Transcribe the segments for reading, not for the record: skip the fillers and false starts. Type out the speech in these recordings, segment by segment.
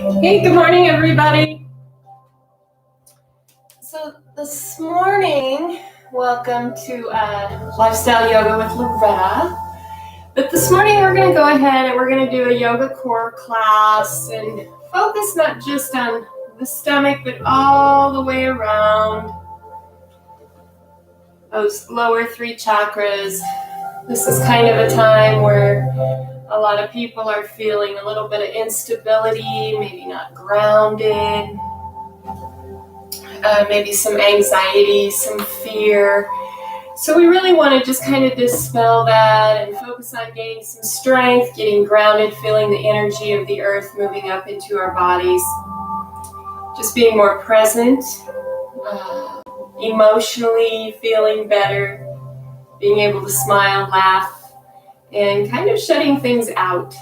Hey, good morning, everybody. So this morning, welcome to Lifestyle Yoga with Loretta. But this morning we're going to go ahead and we're going to do a yoga core class and focus not just on the stomach, but all the way around those lower three chakras. This is kind of a time where a lot of people are feeling a little bit of instability, maybe not grounded, maybe some anxiety, some fear. So we really want to just kind of dispel that and focus on gaining some strength, getting grounded, feeling the energy of the earth moving up into our bodies. Just being more present, emotionally feeling better, being able to smile, laugh, and kind of shutting things out,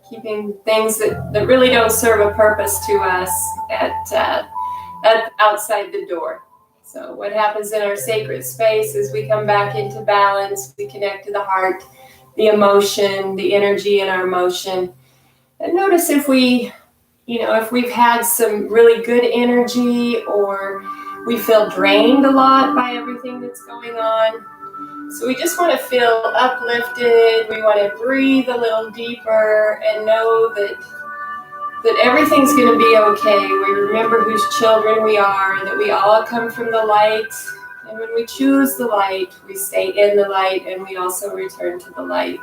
keeping things that really don't serve a purpose to us at outside the door. So what happens in our sacred space is we come back into balance, we connect to the heart, the emotion, the energy in our emotion. And notice if we've had some really good energy or we feel drained a lot by everything that's going on. So we just want to feel uplifted. We want to breathe a little deeper and know that everything's going to be okay. We remember whose children we are, that we all come from the light. And when we choose the light, we stay in the light and we also return to the light.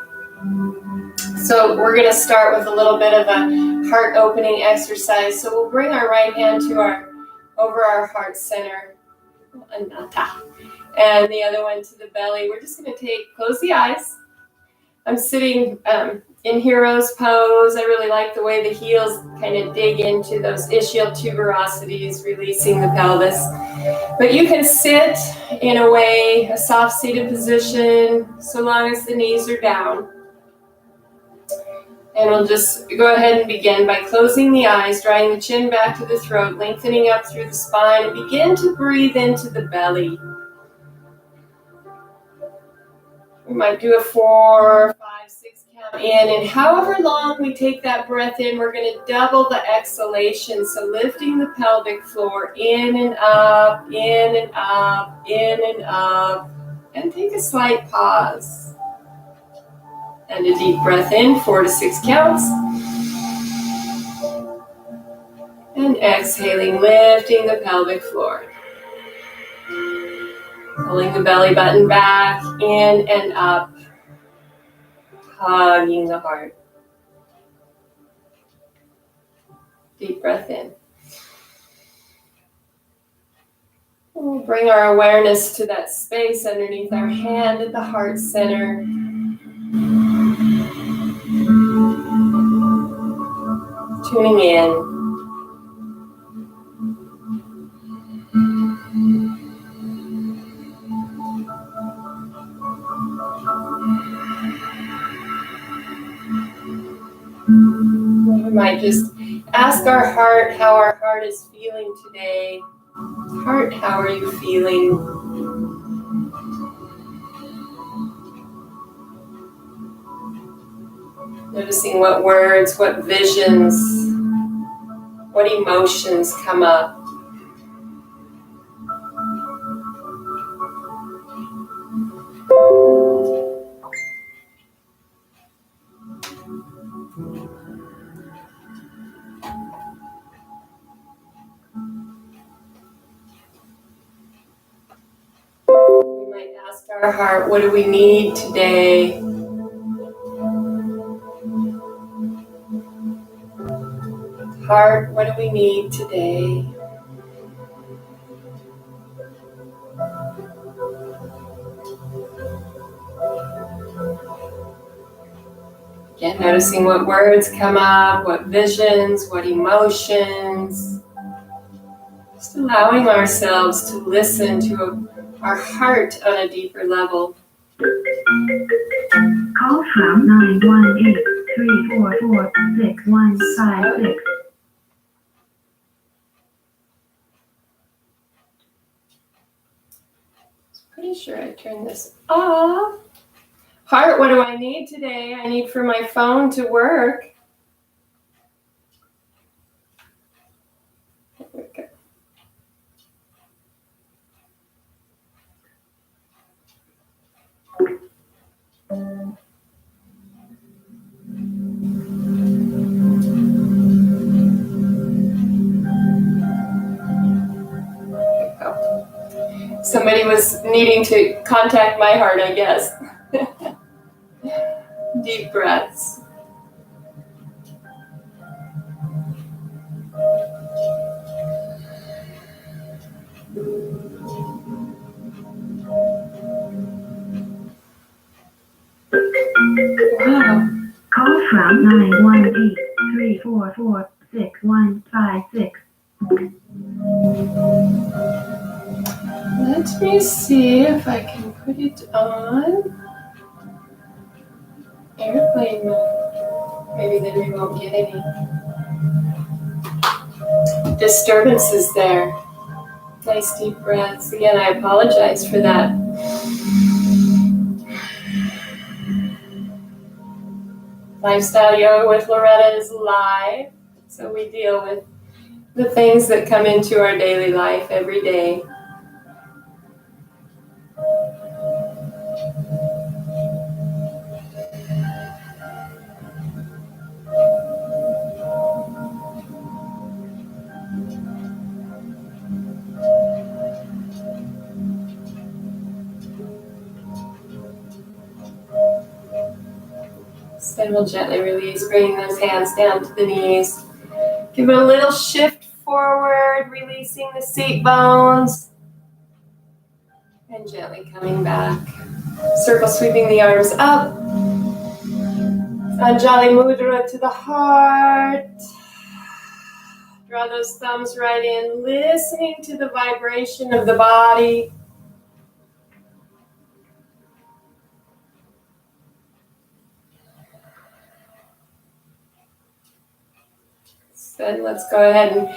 So we're going to start with a little bit of a heart opening exercise. So we'll bring our right hand over our heart center, Anata, and the other one to the belly. We're just going to close the eyes. I'm sitting in hero's pose. I really like the way the heels kind of dig into those ischial tuberosities, releasing the pelvis. But you can sit in a soft seated position, so long as the knees are down. And we'll just go ahead and begin by closing the eyes, drawing the chin back to the throat, lengthening up through the spine, and begin to breathe into the belly. We might do a 4, 5, 6 count in, and however long we take that breath in, we're going to double the exhalation. So lifting the pelvic floor in and up, in and up, in and up, and take a slight pause. And a deep breath in, 4 to 6 counts. And exhaling, lifting the pelvic floor. Pulling the belly button back, in and up. Hugging the heart. Deep breath in. We'll bring our awareness to that space underneath our hand at the heart center. Tuning in. We might just ask our heart how our heart is feeling today. Heart, how are you feeling? Noticing what words, what visions, what emotions come up. We might ask our heart, what do we need today? Heart, what do we need today? Again, noticing what words come up, what visions, what emotions. Just allowing ourselves to listen to our heart on a deeper level. Call from 918-344-6156. Pretty sure I turned this off. Heart, what do I need today? I need for my phone to work. Somebody was needing to contact my heart, I guess. Deep breaths. Wow. Call from 918-344-6156. Let me see if I can put it on airplane mode. Maybe then we won't get any disturbances there. Nice deep breaths. Again, I apologize for that. Lifestyle Yoga with Loretta is live, so we deal with the things that come into our daily life every day. Then we'll gently release, bringing those hands down to the knees. Give it a little shift forward, releasing the seat bones. And gently coming back. Circle sweeping the arms up. Anjali Mudra to the heart. Draw those thumbs right in, listening to the vibration of the body. Then let's go ahead and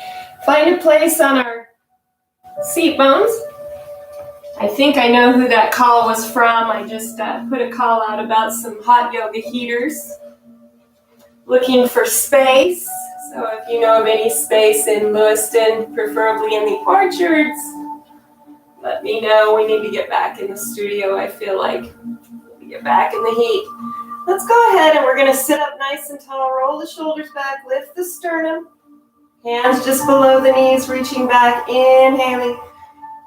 find a place on our seat bones. I think I know who that call was from. I just put a call out about some hot yoga heaters. Looking for space. So if you know of any space in Lewiston, preferably in the orchards, let me know. We need to get back in the studio, I feel like. We get back in the heat. Let's go ahead and we're going to sit up nice and tall. Roll the shoulders back. Lift the sternum. Hands just below the knees, reaching back. Inhaling.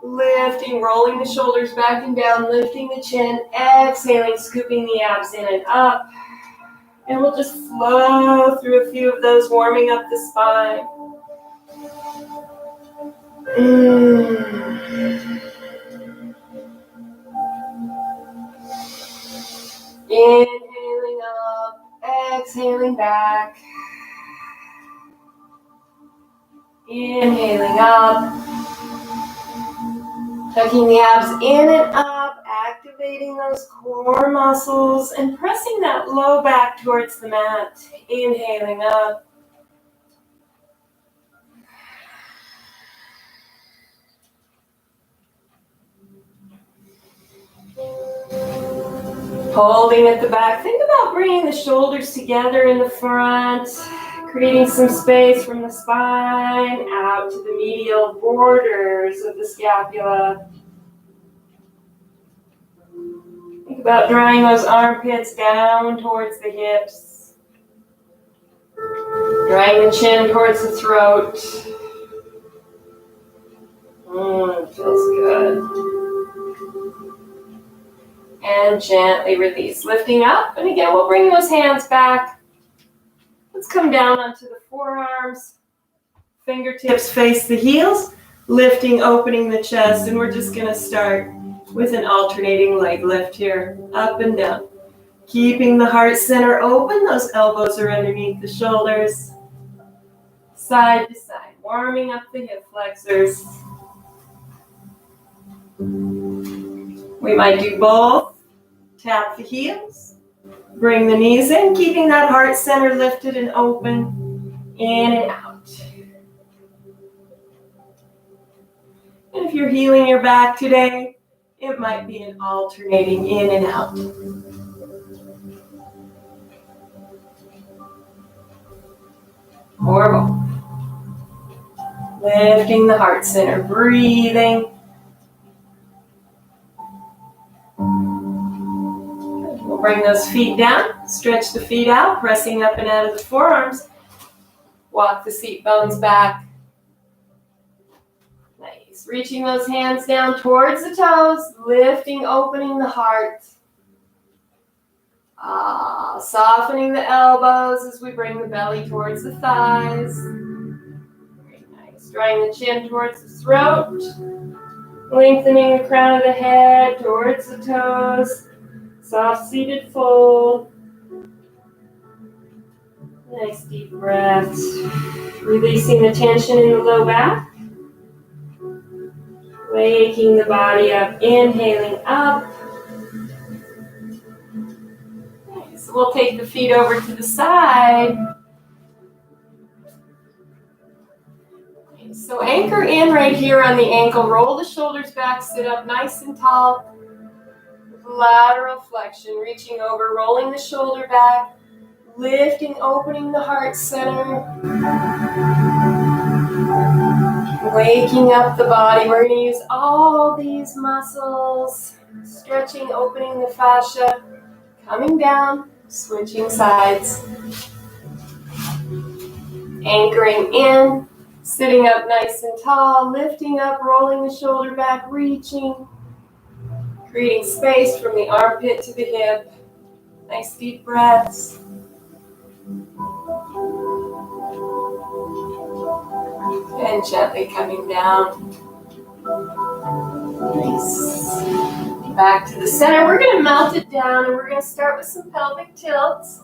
Lifting, rolling the shoulders back and down, lifting the chin, exhaling, scooping the abs in and up. And we'll just flow through a few of those, warming up the spine. Inhaling up, exhaling back. Inhaling up. Tucking the abs in and up, activating those core muscles and pressing that low back towards the mat. Inhaling up. Holding at the back. Think about bringing the shoulders together in the front, creating some space from the spine out to the medial borders of the scapula. Think about drawing those armpits down towards the hips. Drawing the chin towards the throat. It feels good. And gently release. Lifting up. And again, we'll bring those hands back. Let's come down onto the forearms. Fingertips face the heels. Lifting, opening the chest. And we're just going to start with an alternating leg lift here. Up and down. Keeping the heart center open. Those elbows are underneath the shoulders. Side to side. Warming up the hip flexors. We might do both. Tap the heels. Bring the knees in, keeping that heart center lifted and open. In and out. And if you're healing your back today, it might be an alternating in and out. Or both. Lifting the heart center, breathing. We'll bring those feet down, stretch the feet out, pressing up and out of the forearms. Walk the seat bones back. Nice. Nice. Reaching those hands down towards the toes, lifting, opening the heart. Softening the elbows as we bring the belly towards the thighs. Very nice. Drawing the chin towards the throat. Lengthening the crown of the head towards the toes. Soft seated fold. Nice deep breaths. Releasing the tension in the low back. Waking the body up. Inhaling up. So we'll take the feet over to the side. So anchor in right here on the ankle. Roll the shoulders back. Sit up nice and tall. Lateral flexion. Reaching over. Rolling the shoulder back. Lifting, opening the heart center. Waking up the body. We're going to use all these muscles. Stretching, opening the fascia. Coming down. Switching sides. Anchoring in. Sitting up nice and tall. Lifting up, rolling the shoulder back, reaching. Creating space from the armpit to the hip. Nice deep breaths. And gently coming down. Nice. Back to the center. We're going to melt it down and we're going to start with some pelvic tilts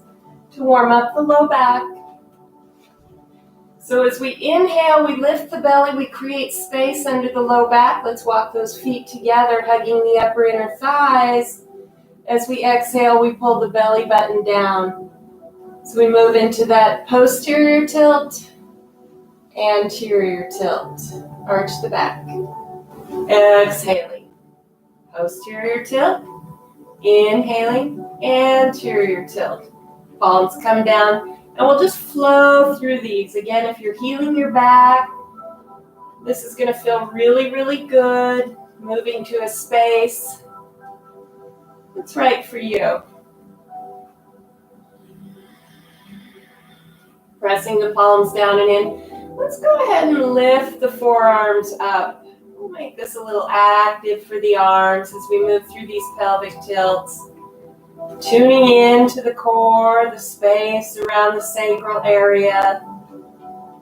to warm up the low back. So as we inhale, we lift the belly, we create space under the low back. Let's walk those feet together, hugging the upper inner thighs. As we exhale, we pull the belly button down. So we move into that posterior tilt, anterior tilt. Arch the back. Exhaling. Posterior tilt. Inhaling. Anterior tilt. Palms come down. And we'll just flow through these. Again, if you're healing your back, this is going to feel really, really good. Moving to a space that's right for you. Pressing the palms down and in. Let's go ahead and lift the forearms up. We'll make this a little active for the arms as we move through these pelvic tilts. Tuning in to the core, the space around the sacral area.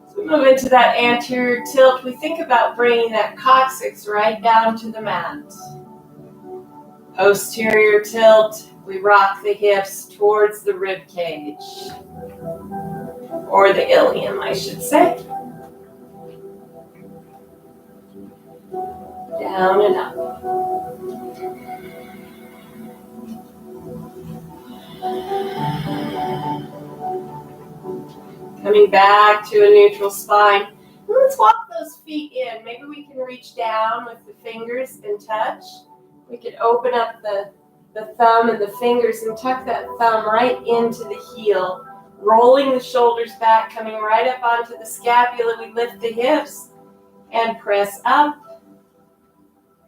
As we move into that anterior tilt, we think about bringing that coccyx right down to the mat. Posterior tilt, we rock the hips towards the rib cage. Or the ilium, I should say. Down and up. Coming back to a neutral spine. Let's walk those feet in. Maybe we can reach down with the fingers and touch. We could open up the thumb and the fingers and tuck that thumb right into the heel. Rolling the shoulders back, coming right up onto the scapula. We lift the hips and press up.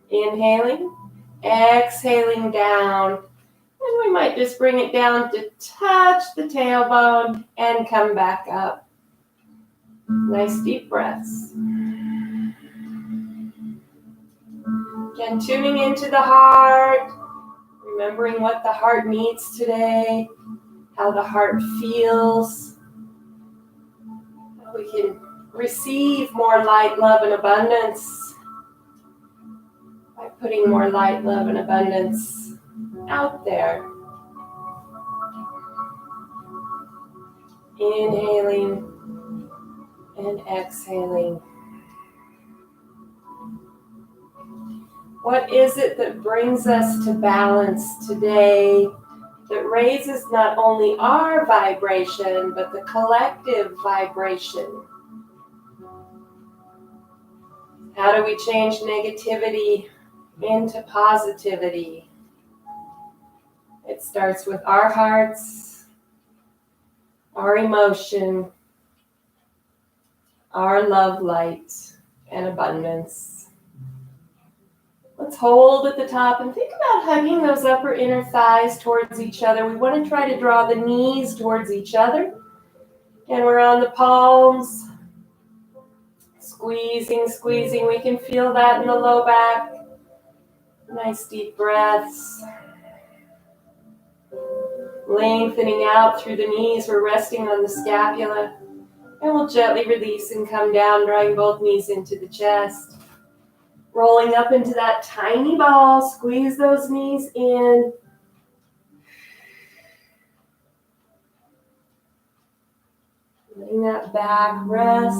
Inhaling. Exhaling down. And we might just bring it down to touch the tailbone and come back up. Nice deep breaths. Again, tuning into the heart, remembering what the heart needs today, how the heart feels. How we can receive more light, love, and abundance by putting more light, love, and abundance out there. Inhaling and exhaling. What is it that brings us to balance today, that raises not only our vibration, but the collective vibration? How do we change negativity into positivity? It starts with our hearts, our emotion, our love, light, and abundance. Let's hold at the top and think about hugging those upper inner thighs towards each other. We want to try to draw the knees towards each other. And we're on the palms. Squeezing, squeezing. We can feel that in the low back. Nice deep breaths. Lengthening out through the knees. We're resting on the scapula. And we'll gently release and come down, drawing both knees into the chest. Rolling up into that tiny ball. Squeeze those knees in. Letting that back rest.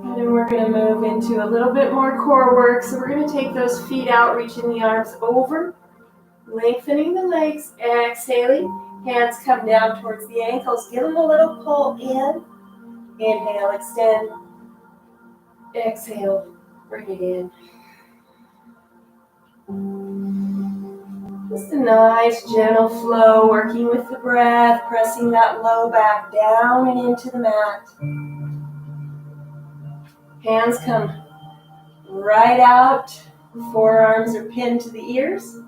And then we're going to move into a little bit more core work. So we're going to take those feet out, reaching the arms over. Lengthening the legs. Exhaling. Hands come down towards the ankles. Give them a little pull in. Inhale, extend. Exhale, bring it in. Just a nice gentle flow, working with the breath, pressing that low back down and into the mat. Hands come right out. Forearms are pinned to the ears.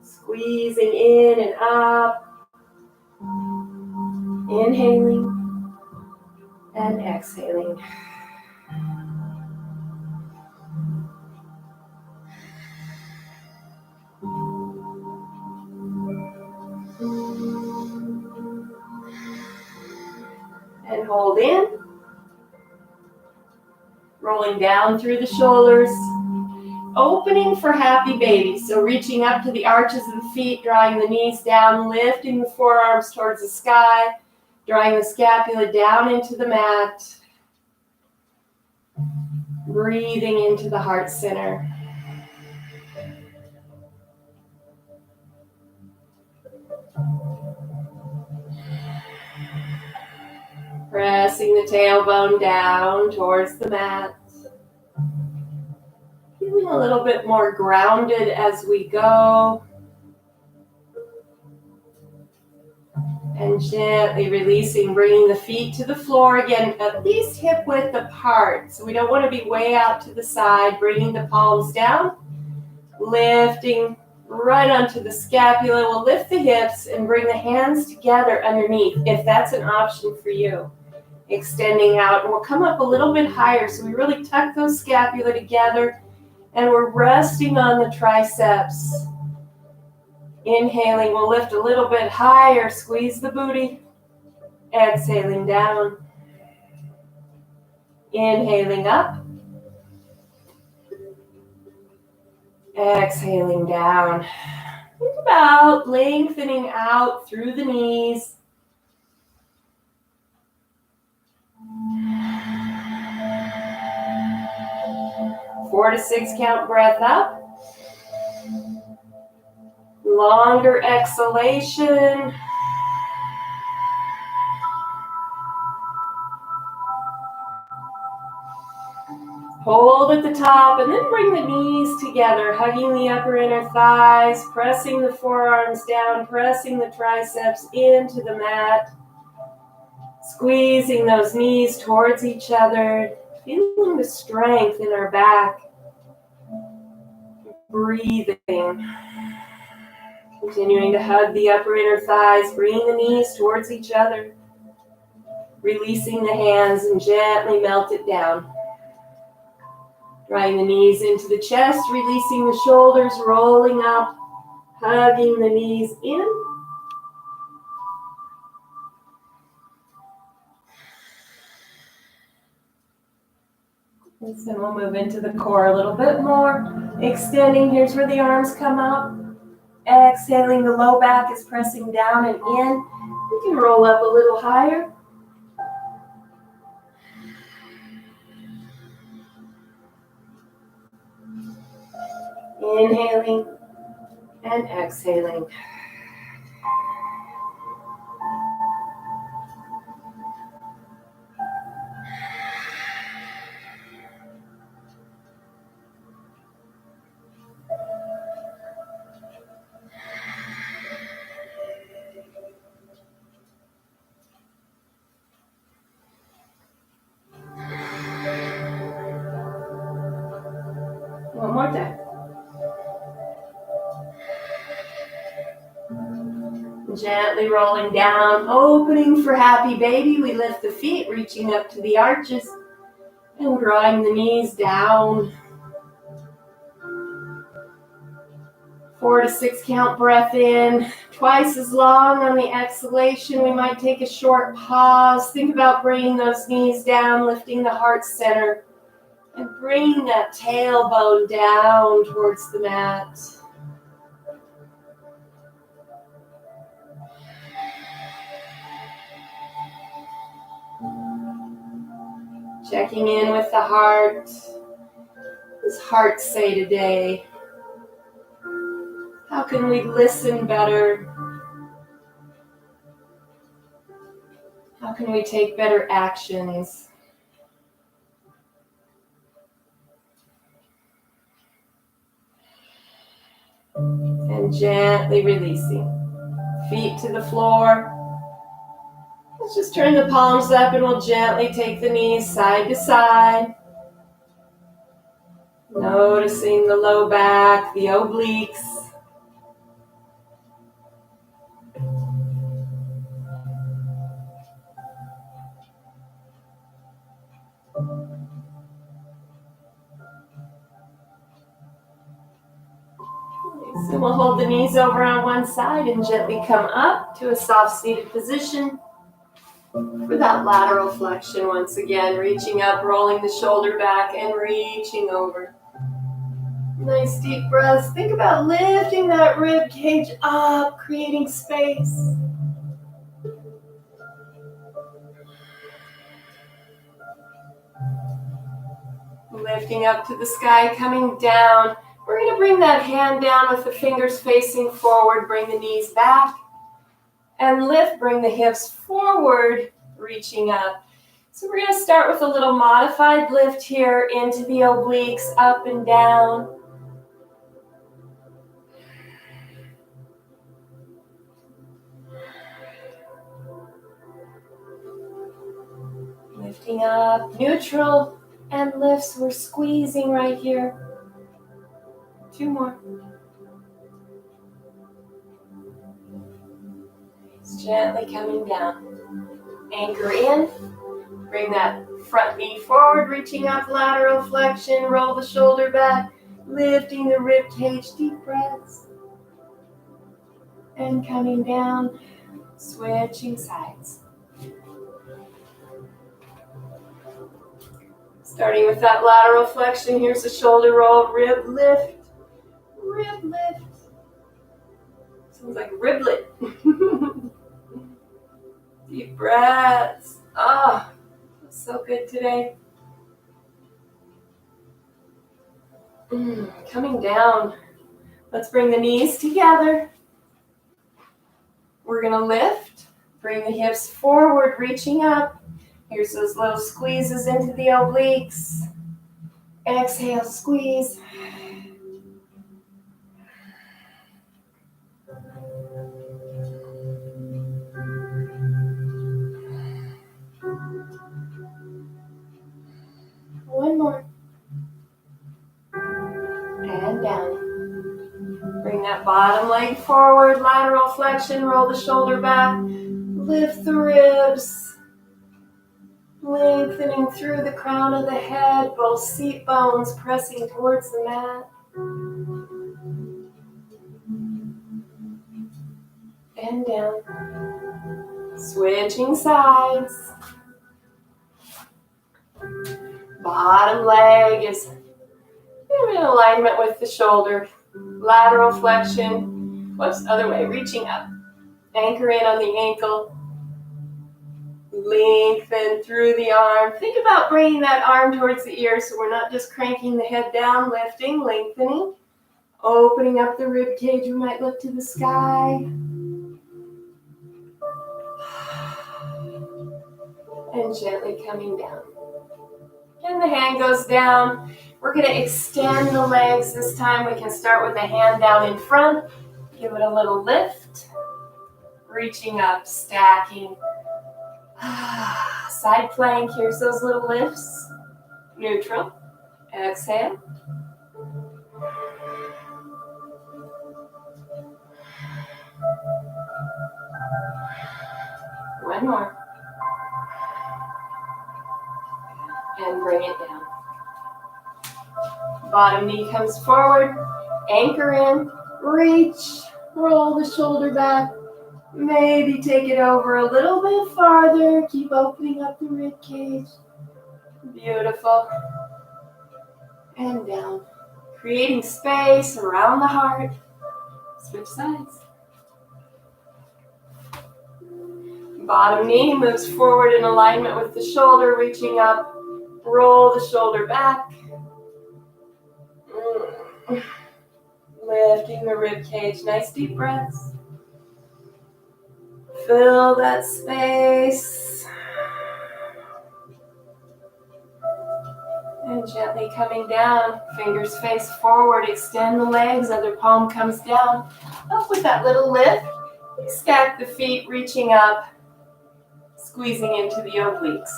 Squeezing in and up. Inhaling and exhaling. And hold in. Rolling down through the shoulders. Opening for happy baby. So reaching up to the arches of the feet, drawing the knees down, lifting the forearms towards the sky, drawing the scapula down into the mat. Breathing into the heart center. Pressing the tailbone down towards the mat. Feeling a little bit more grounded as we go. And gently releasing, bringing the feet to the floor again, at least hip width apart. So we don't want to be way out to the side. Bringing the palms down, lifting right onto the scapula. We'll lift the hips and bring the hands together underneath, if that's an option for you. Extending out, and we'll come up a little bit higher. So we really tuck those scapula together, and we're resting on the triceps. Inhaling, we'll lift a little bit higher, squeeze the booty. Exhaling down. Inhaling up. Exhaling down. Think about lengthening out through the knees. Four to 6 count breath up. Longer exhalation. Hold at the top and then bring the knees together, hugging the upper inner thighs, pressing the forearms down, pressing the triceps into the mat, squeezing those knees towards each other, feeling the strength in our back. Breathing. Continuing to hug the upper inner thighs, bringing the knees towards each other, releasing the hands and gently melt it down. Drawing the knees into the chest, releasing the shoulders, rolling up, hugging the knees in. And then we'll move into the core a little bit more. Extending, here's where the arms come up. Exhaling, the low back is pressing down and in. We can roll up a little higher. Inhaling and exhaling. One more time. Gently rolling down, opening for happy baby. We lift the feet, reaching up to the arches and drawing the knees down. 4 to 6 count breath in, twice as long on the exhalation. We might take a short pause. Think about bringing those knees down, lifting the heart center, and bringing that tailbone down towards the mat. Checking in with the heart. What does heart say today? How can we listen better? How can we take better actions? And gently releasing. Feet to the floor. Let's just turn the palms up and we'll gently take the knees side to side. Noticing the low back, the obliques. So we'll hold the knees over on one side and gently come up to a soft seated position for that lateral flexion once again. Reaching up, rolling the shoulder back and reaching over. Nice deep breaths. Think about lifting that rib cage up, creating space. Lifting up to the sky, coming down. We're going to bring that hand down with the fingers facing forward. Bring the knees back and lift. Bring the hips forward, reaching up. So we're going to start with a little modified lift here into the obliques, up and down. Lifting up, neutral, and lifts. We're squeezing right here. 2 more. It's gently coming down. Anchor in. Bring that front knee forward, reaching up, lateral flexion. Roll the shoulder back, lifting the rib cage. Deep breaths. And coming down, switching sides. Starting with that lateral flexion, here's the shoulder roll, rib lift, rib lift. Sounds like riblet. Deep breaths. Ah, feels so good today. Coming down. Let's bring the knees together. We're gonna lift, bring the hips forward, reaching up. Here's those little squeezes into the obliques. Exhale, squeeze. One more. And down. Bring that bottom leg forward, lateral flexion, roll the shoulder back. Lift the ribs. Lengthening through the crown of the head, both seat bones pressing towards the mat. And down. Switching sides. Bottom leg is in alignment with the shoulder. Lateral flexion. Whoops, other way, reaching up. Anchor in on the ankle. Lengthen through the arm. Think about bringing that arm towards the ear so we're not just cranking the head down, lifting, lengthening. Opening up the rib cage, we might look to the sky. And gently coming down. And the hand goes down. We're going to extend the legs. This time we can start with the hand down in front. Give it a little lift. Reaching up, stacking. Side plank, here's those little lifts. Neutral. Exhale. One more. And bring it down. Bottom knee comes forward. Anchor in. Reach. Roll the shoulder back. Maybe take it over a little bit farther. Keep opening up the rib cage. Beautiful. And down. Creating space around the heart. Switch sides. Bottom knee moves forward in alignment with the shoulder, reaching up. Roll the shoulder back. Lifting the rib cage. Nice deep breaths. Fill that space. And gently coming down. Fingers face forward. Extend the legs. Other palm comes down. Up with that little lift. Stack the feet, reaching up. Squeezing into the obliques.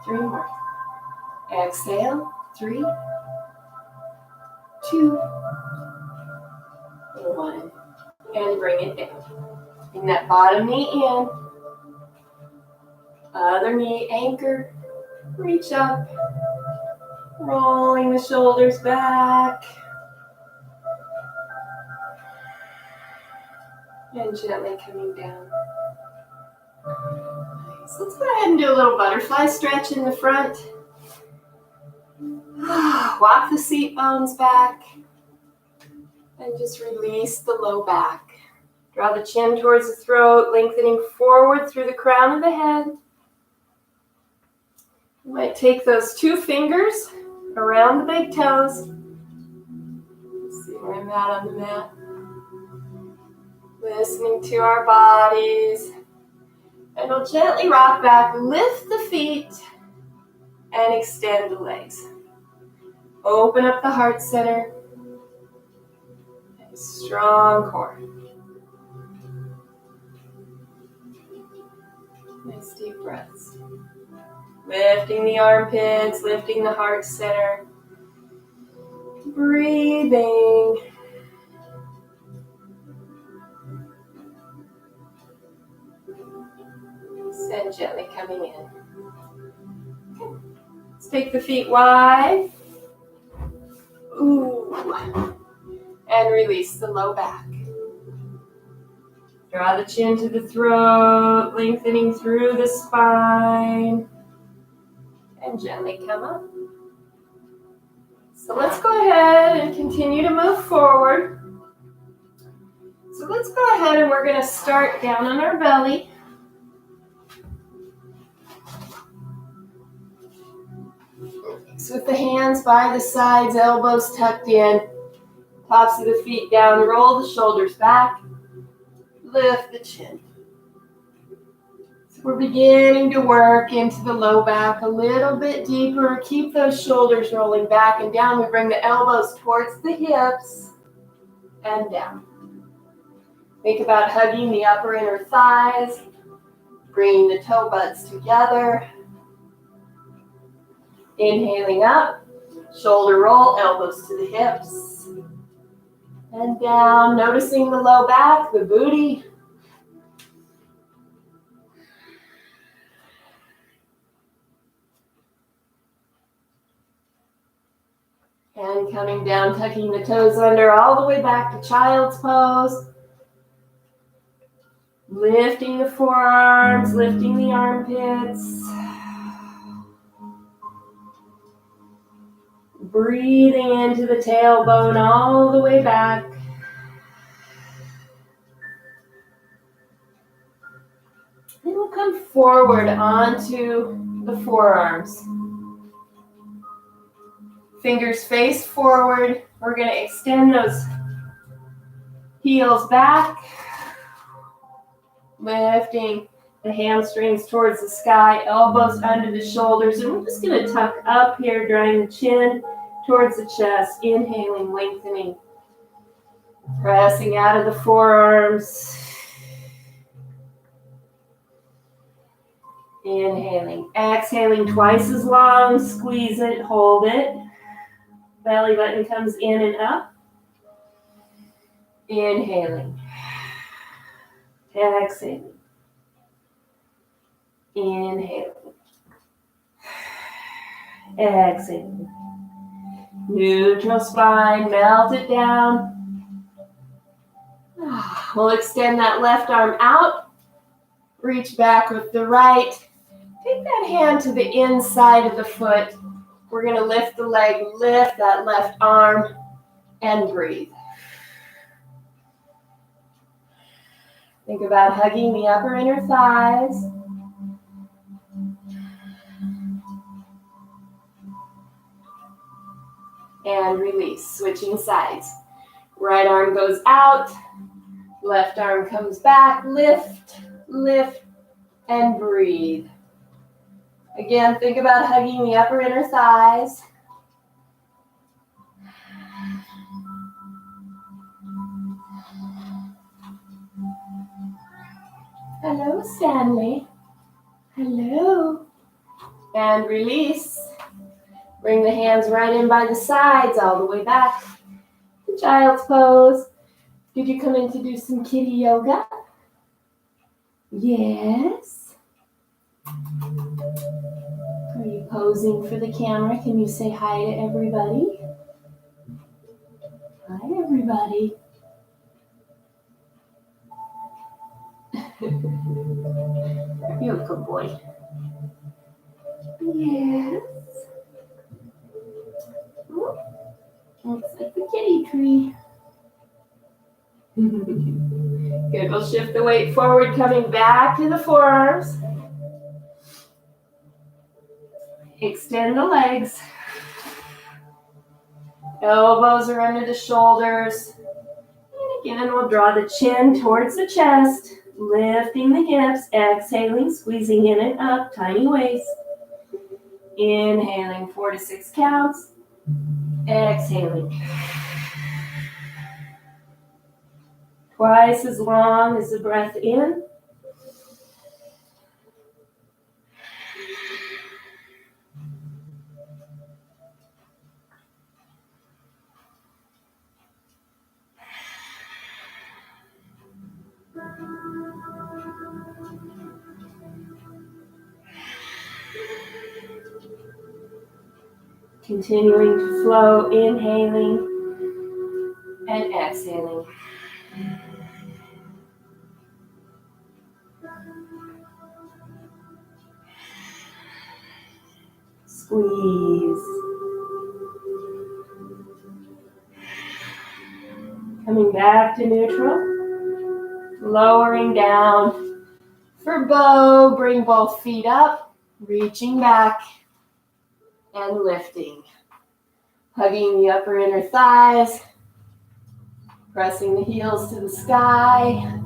Three more. Exhale. 3, 2, 1. And bring it down. Bring that bottom knee in. Other knee anchored. Reach up. Rolling the shoulders back. And gently coming down. Nice. Let's go ahead and do a little butterfly stretch in the front. Walk the seat bones back. And just release the low back. Draw the chin towards the throat, lengthening forward through the crown of the head. You might take those 2 fingers around the big toes. Let's see where I'm at on the mat. Listening to our bodies. And we'll gently rock back, lift the feet, and extend the legs. Open up the heart center. And strong core. Nice deep breaths. Lifting the armpits, lifting the heart center. Breathing. And gently coming in. Okay. Let's take the feet wide. Ooh. And release the low back. Draw the chin to the throat, lengthening through the spine. And gently come up. So let's go ahead and continue to move forward. So let's go ahead and we're going to start down on our belly. So with the hands by the sides, elbows tucked in, tops of the feet down, roll the shoulders back, lift the chin. So we're beginning to work into the low back a little bit deeper. Keep those shoulders rolling back and down. We bring the elbows towards the hips and down. Think about hugging the upper inner thighs, bringing the toe buds together. Inhaling up, shoulder roll, elbows to the hips. And down, noticing the low back, the booty. And coming down, tucking the toes under all the way back to child's pose. Lifting the forearms, lifting the armpits. Breathing into the tailbone all the way back. And we'll come forward onto the forearms. Fingers face forward. We're going to extend those heels back. Lifting the hamstrings towards the sky, elbows under the shoulders. And we're just going to tuck up here, drawing the chin towards the chest, inhaling, lengthening, pressing out of the forearms, inhaling, exhaling twice as long, squeeze it, hold it, belly button comes in and up, Inhaling. Exhaling. Inhaling. Exhaling. Neutral spine, melt it down. We'll extend that left arm out. Reach back with the right. Take that hand to the inside of the foot. We're going to lift the leg, lift that left arm, and breathe. Think about hugging the upper inner thighs. And release, switching sides. Right arm goes out, left arm comes back, lift, lift, and breathe. Again, think about hugging the upper inner thighs. Hello, Stanley. Hello. And release. Bring the hands right in by the sides, all the way back. The child's pose. Did you come in to do some kitty yoga? Yes. Are you posing for the camera? Can you say hi to everybody? Hi, everybody. You're a good boy. Yes. Looks like the kitty tree. Good, we'll shift the weight forward, coming back to the forearms. Extend the legs. Elbows are under the shoulders. And again, we'll draw the chin towards the chest, lifting the hips, exhaling, squeezing in and up, tiny waist. Inhaling 4 to 6 counts. Exhaling. Twice as long as the breath in. Continuing to flow, inhaling and exhaling. Squeeze. Coming back to neutral. Lowering down. For bow, bring both feet up, reaching back and lifting. Hugging the upper inner thighs. Pressing the heels to the sky.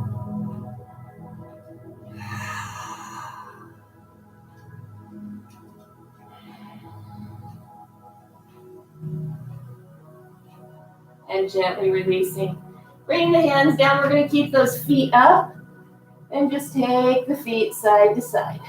And gently releasing. Bring the hands down. We're going to keep those feet up and just take the feet side to side.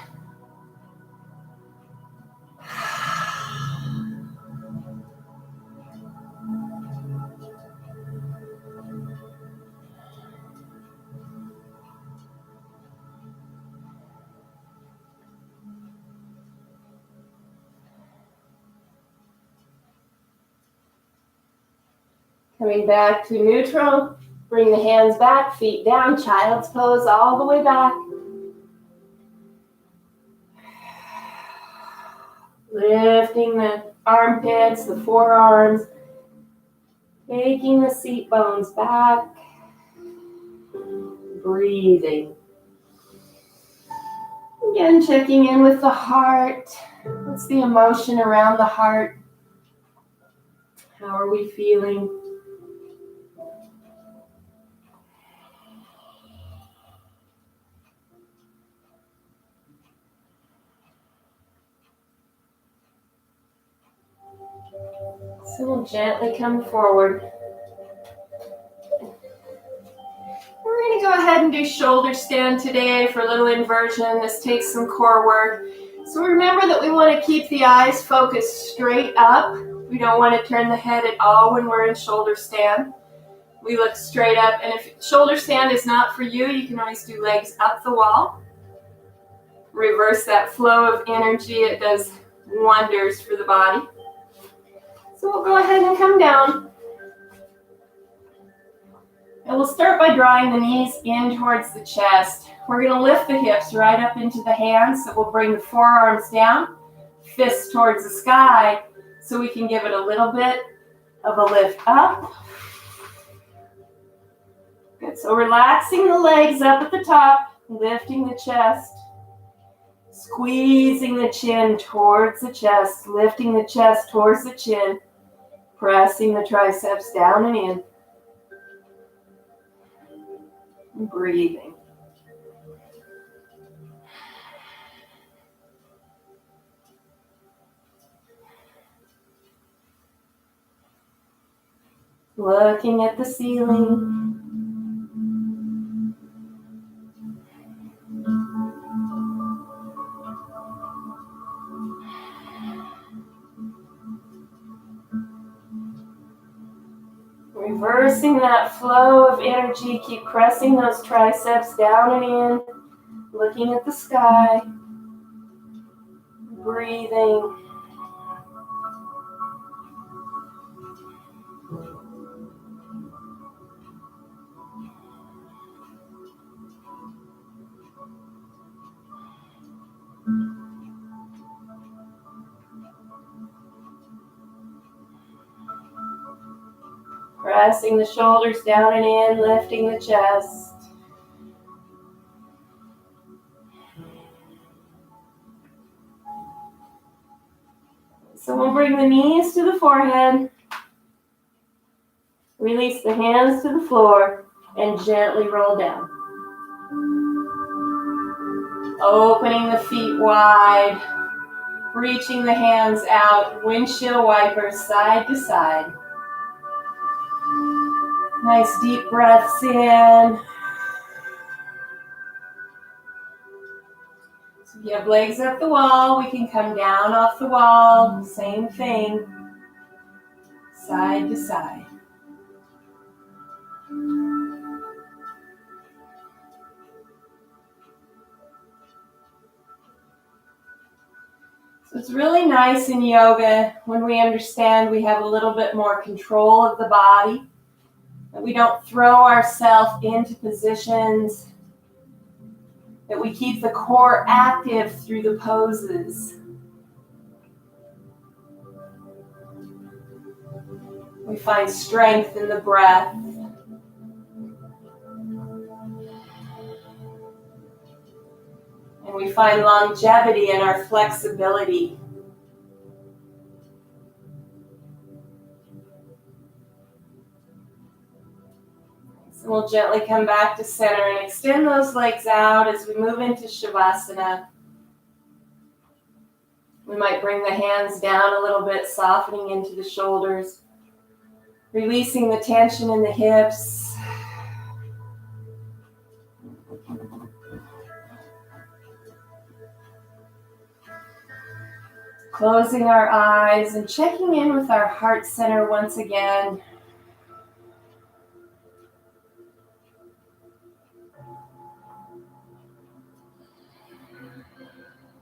Coming back to neutral, bring the hands back, feet down, child's pose all the way back. Lifting the armpits, the forearms, taking the seat bones back, breathing. Again, checking in with the heart. What's the emotion around the heart? How are we feeling? So we'll gently come forward. We're going to go ahead and do shoulder stand today for a little inversion. This takes some core work. So remember that we want to keep the eyes focused straight up. We don't want to turn the head at all when we're in shoulder stand. We look straight up, and if shoulder stand is not for you, you can always do legs up the wall. Reverse that flow of energy. It does wonders for the body. So we'll go ahead and come down. And we'll start by drawing the knees in towards the chest. We're going to lift the hips right up into the hands. So we'll bring the forearms down, fists towards the sky, so we can give it a little bit of a lift up. Good. So relaxing the legs up at the top, lifting the chest, squeezing the chin towards the chest, lifting the chest towards the chin, pressing the triceps down and in. And breathing. Looking at the ceiling. Reversing that flow of energy, keep pressing those triceps down and in, looking at the sky, breathing. Pressing the shoulders down and in, lifting the chest. So we'll bring the knees to the forehead. Release the hands to the floor and gently roll down. Opening the feet wide, reaching the hands out, windshield wipers side to side. Nice deep breaths in. So if you have legs up the wall, we can come down off the wall. Same thing. Side to side. So it's really nice in yoga when we understand we have a little bit more control of the body. That we don't throw ourselves into positions, that we keep the core active through the poses. We find strength in the breath. And we find longevity in our flexibility. So we'll gently come back to center and extend those legs out as we move into Shavasana. We might bring the hands down a little bit, softening into the shoulders, releasing the tension in the hips. Closing our eyes and checking in with our heart center once again.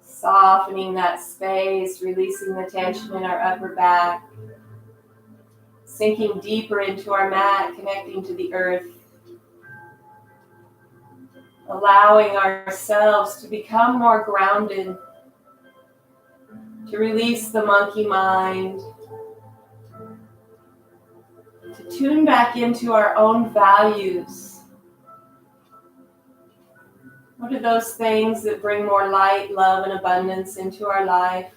Softening that space, releasing the tension in our upper back. Sinking deeper into our mat, connecting to the earth. Allowing ourselves to become more grounded. To release the monkey mind. To tune back into our own values. What are those things that bring more light, love, and abundance into our life?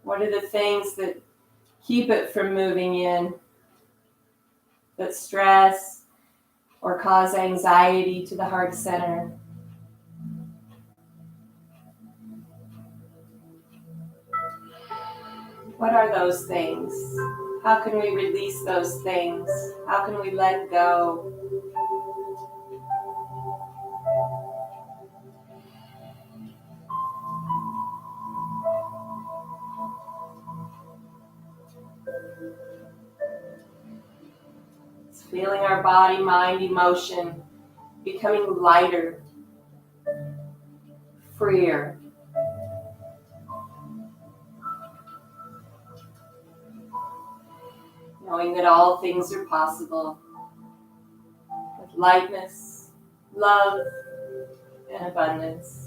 What are the things that keep it from moving in, that stress or cause anxiety to the heart center? What are those things? How can we release those things? How can we let go? feeling our body, mind, emotion becoming lighter, freer. Knowing that all things are possible with lightness, love, and abundance.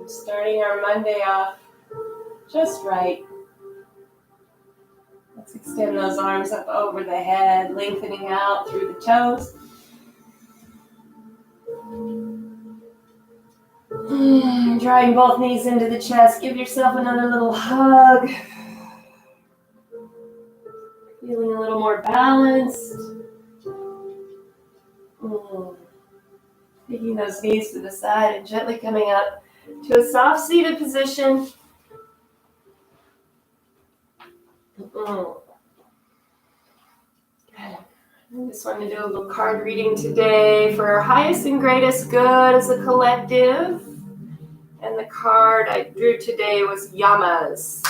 Starting our Monday off just right. Let's extend those arms up over the head, lengthening out through the toes. Drawing both knees into the chest. Give yourself another little hug. Feeling a little more balanced. Taking those knees to the side and gently coming up to a soft seated position. I just wanted to do a little card reading today for our highest and greatest good as a collective. And the card I drew today was Yamas.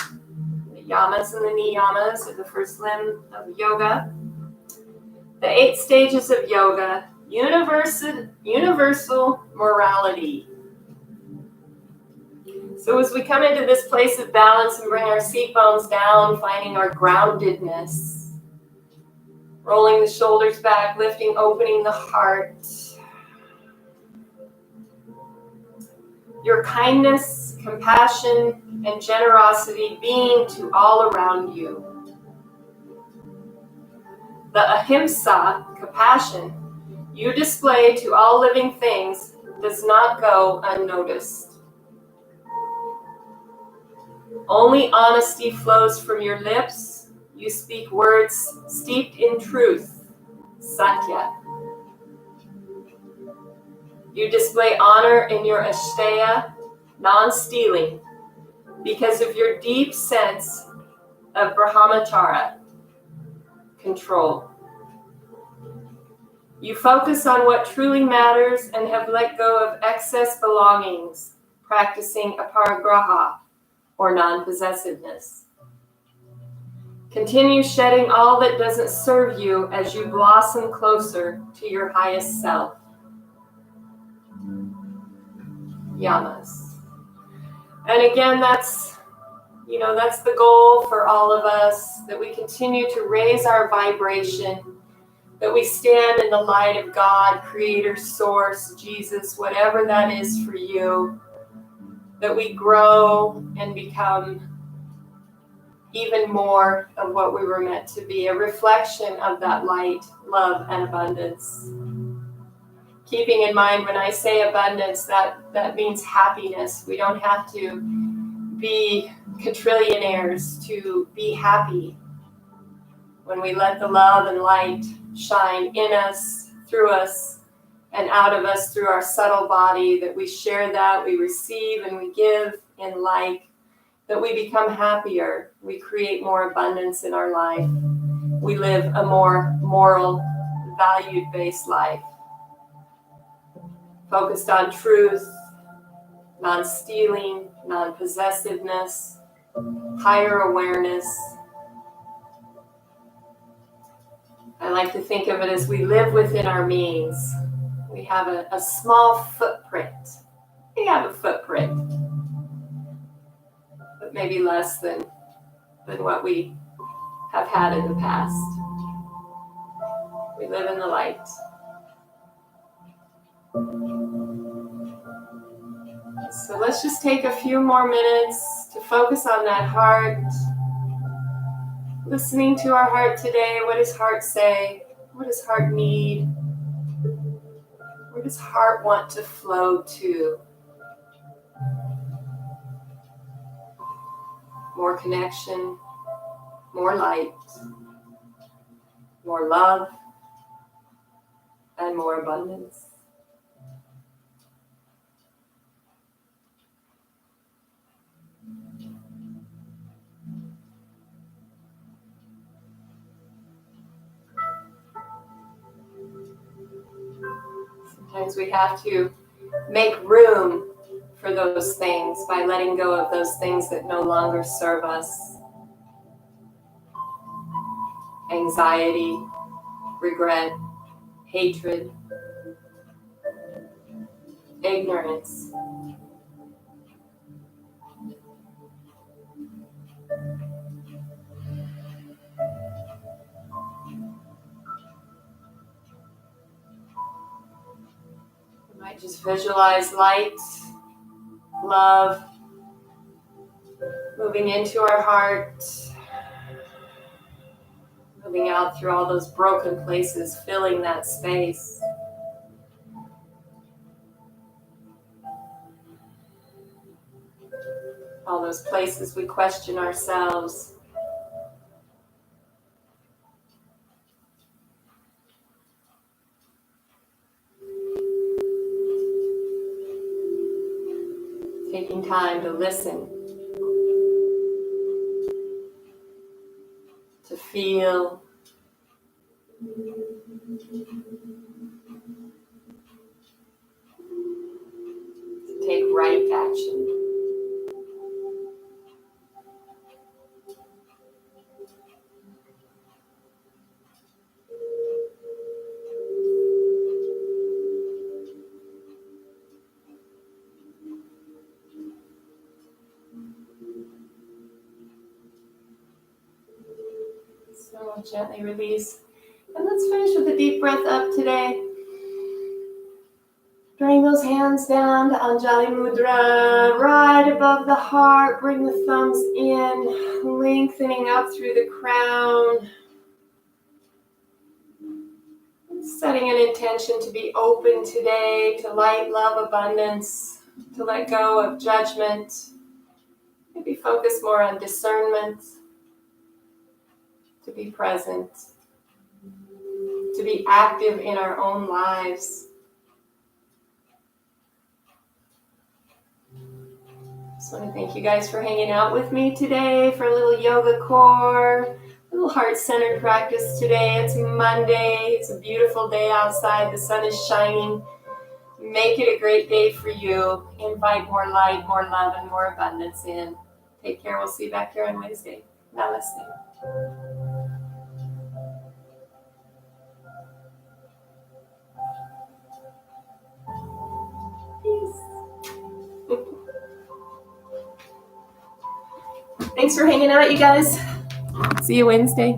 The Yamas and the Niyamas are the first limb of yoga. The 8 stages of yoga, universal morality. So as we come into this place of balance and bring our seat bones down, finding our groundedness, rolling the shoulders back, lifting, opening the heart. Your kindness, compassion, and generosity being to all around you. The ahimsa, compassion, you display to all living things does not go unnoticed. Only honesty flows from your lips. You speak words steeped in truth, satya. You display honor in your asteya, non-stealing, because of your deep sense of brahmacharya, control. You focus on what truly matters and have let go of excess belongings, practicing aparigraha, or non-possessiveness. Continue shedding all that doesn't serve you as you blossom closer to your highest self. Yamas. And again, that's the goal for all of us, that we continue to raise our vibration, that we stand in the light of God, Creator, Source, Jesus, whatever that is for you, that we grow and become even more of what we were meant to be, a reflection of that light, love, and abundance. Keeping in mind, when I say abundance, that means happiness. We don't have to be quadrillionaires to be happy. When we let the love and light shine in us, through us, and out of us through our subtle body, that we share that, we receive and we give in like, that we become happier, we create more abundance in our life. We live a more moral, valued-based life, focused on truth, non-stealing, non-possessiveness, higher awareness. I like to think of it as we live within our means. We have a small footprint. We have a footprint, but maybe less than what we have had in the past. We live in the light. So let's just take a few more minutes to focus on that heart. Listening to our heart today. What does heart say? What does heart need? Where does heart want to flow to? More connection, more light, more love, and more abundance. Sometimes we have to make room for those things by letting go of those things that no longer serve us. Anxiety, regret, hatred, ignorance. You might just visualize light, love, moving into our heart, moving out through all those broken places, filling that space. All those places we question ourselves. Taking time to listen, to feel, to take right action. So gently release. And let's finish with a deep breath up today. Bring those hands down to Anjali Mudra, right above the heart. Bring the thumbs in, lengthening up through the crown. Setting an intention to be open today, to light, love, abundance, to let go of judgment. Maybe focus more on discernment, to be present, to be active in our own lives. Just want to thank you guys for hanging out with me today for a little yoga core, a little heart-centered practice today. It's Monday. It's a beautiful day outside. The sun is shining. Make it a great day for you. Invite more light, more love, and more abundance in. Take care. We'll see you back here on Wednesday. Namaste. Thanks for hanging out, you guys. See you Wednesday.